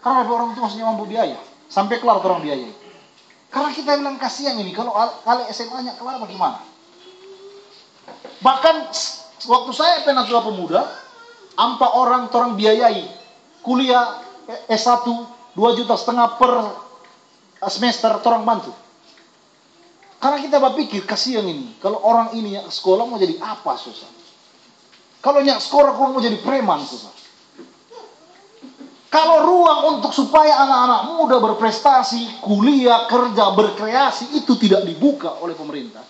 Karena ada orang tua masih mampu biaya. Sampai kelar orang biaya. Karena kita bilang kasihan ini, kalau kali SMA-nya kelar bagaimana? Bahkan waktu saya penatua pemuda, 4 orang biayai kuliah S1 2,5 juta per semester orang bantu. Karena kita berpikir kasihan ini, kalau orang ini yang sekolah mau jadi apa susah. Kalau yang sekolah mau jadi preman susah. Kalau ruang untuk supaya anak-anak muda berprestasi, kuliah, kerja, berkreasi itu tidak dibuka oleh pemerintah,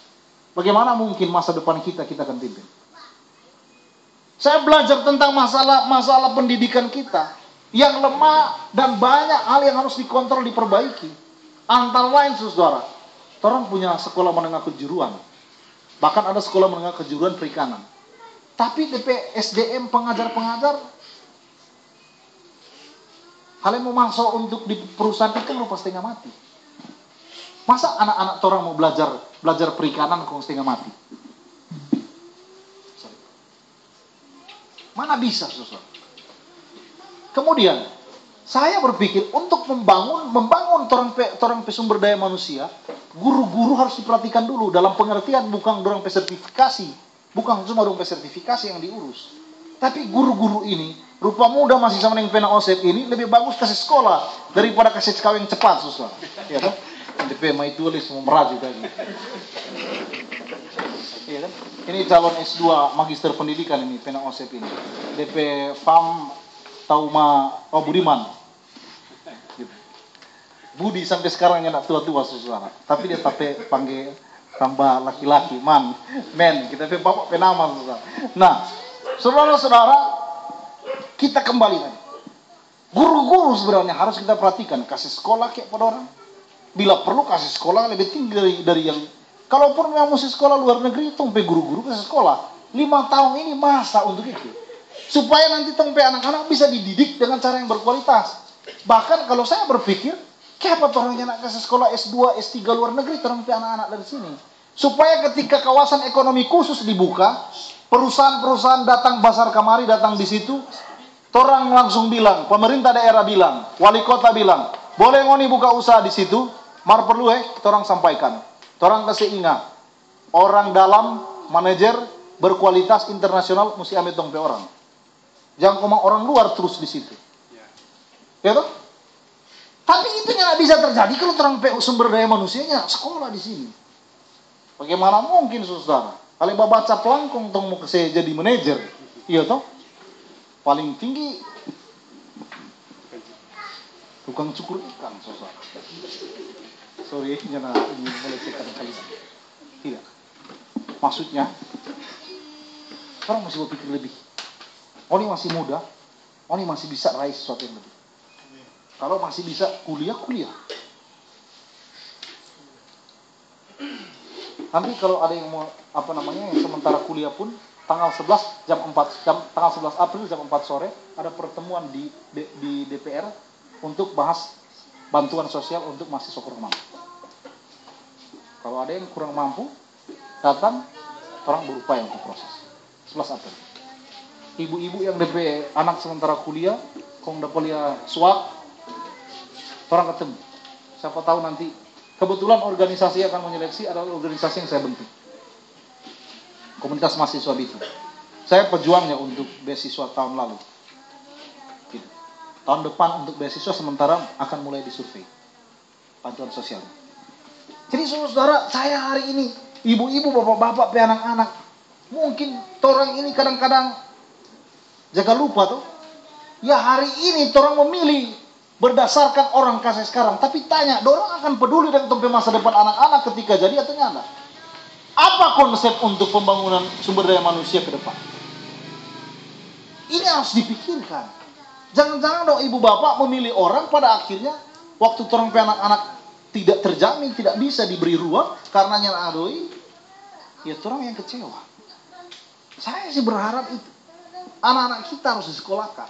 bagaimana mungkin masa depan kita akan pimpin? Saya belajar tentang masalah pendidikan kita yang lemah dan banyak hal yang harus dikontrol, diperbaiki. Antara lain, saudara, orang punya sekolah menengah kejuruan, bahkan ada sekolah menengah kejuruan perikanan. Tapi DP SDM pengajar-pengajar kalian mau masuk untuk di perusahaan ikan lupa setengah mati. Masa anak-anak orang mau belajar perikanan kok setengah mati? Mana bisa, saudara? Kemudian saya berpikir untuk membangun orang sumber daya manusia, guru-guru harus diperhatikan dulu dalam pengertian bukan dorong sertifikasi, bukan cuma dorong sertifikasi yang diurus. Tapi guru-guru ini, rupa muda masih sama dengan pena OSEP ini, lebih bagus kasih sekolah daripada kasih kawin cepat, susah. Ya kan? DP mai tulis mau meraju tadi. Iya kan? Ini calon S2 Magister Pendidikan ini, pena OSEP ini. DP FAM Tauma Budiman. Budi sampai sekarang yang tua-tua, saudara. Tapi dia panggil tambah laki-laki, men. Kita bapak penama, saudara. Nah, saudara-saudara, kita kembali lagi. Guru-guru sebenarnya harus kita perhatikan, kasih sekolah kayak pada orang. Bila perlu kasih sekolah lebih tinggi dari yang, kalaupun memang mesti sekolah luar negeri, tompe guru-guru kasih sekolah 5 tahun ini masa untuk itu, supaya nanti tompe anak-anak bisa dididik dengan cara yang berkualitas. Bahkan kalau saya berpikir, kenapa orang yang nak kasih sekolah S2, S3 luar negeri, tompe anak-anak dari sini, supaya ketika kawasan ekonomi khusus dibuka, perusahaan-perusahaan datang basar kamari, datang di situ, orang langsung bilang, pemerintah daerah bilang, wali kota bilang, boleh ngoni buka usaha di situ, mar perlu kita orang sampaikan, orang kasih ingat, orang dalam manajer berkualitas internasional mesti ambil tongpe orang, jangan ngomong orang luar terus di situ, ya toh? Tapi itu nggak bisa terjadi kalau orang sumber daya manusianya sekolah di sini. Bagaimana mungkin, saudara? Kalau baca pelangkong tong mau jadi manajer, iya toh? Paling tinggi tukang cukur ikan, saudara. Sorry, jangan ini melecehkan kalian. Tidak. Maksudnya, orang masih berpikir lebih. Oni masih muda, Oni masih bisa raih sesuatu yang lebih. Kalau masih bisa kuliah. Nanti kalau ada yang mau yang sementara kuliah pun tanggal 11 tanggal 11 April jam 4 sore ada pertemuan di DPR untuk bahas bantuan sosial untuk mahasiswa kurang mampu. Kalau ada yang kurang mampu datang, orang berupaya untuk proses. 11 April. Ibu-ibu yang DP anak sementara kuliah, kong dapat lihat swab, orang ketemu. Siapa tahu nanti kebetulan organisasi yang akan menyeleksi adalah organisasi yang saya bentuk. Komunitas mahasiswa itu. Saya pejuangnya untuk beasiswa tahun lalu. Gitu. Tahun depan untuk beasiswa sementara akan mulai disurvei. Bantuan sosial. Jadi saudara, saya hari ini, ibu-ibu, bapak-bapak, anak-anak, mungkin orang ini kadang-kadang jaga lupa tuh. Ya hari ini orang memilih berdasarkan orang kasih sekarang. Tapi tanya, orang akan peduli dengan masa depan anak-anak ketika jadi atau nyala? Apa konsep untuk pembangunan sumber daya manusia ke depan? Ini harus dipikirkan. Jangan-jangan dong ibu bapak memilih orang pada akhirnya waktu orang anak-anak tidak terjamin, tidak bisa diberi ruang karena nyala adoi, ya orang yang kecewa. Saya sih berharap itu anak-anak kita harus disekolahkan.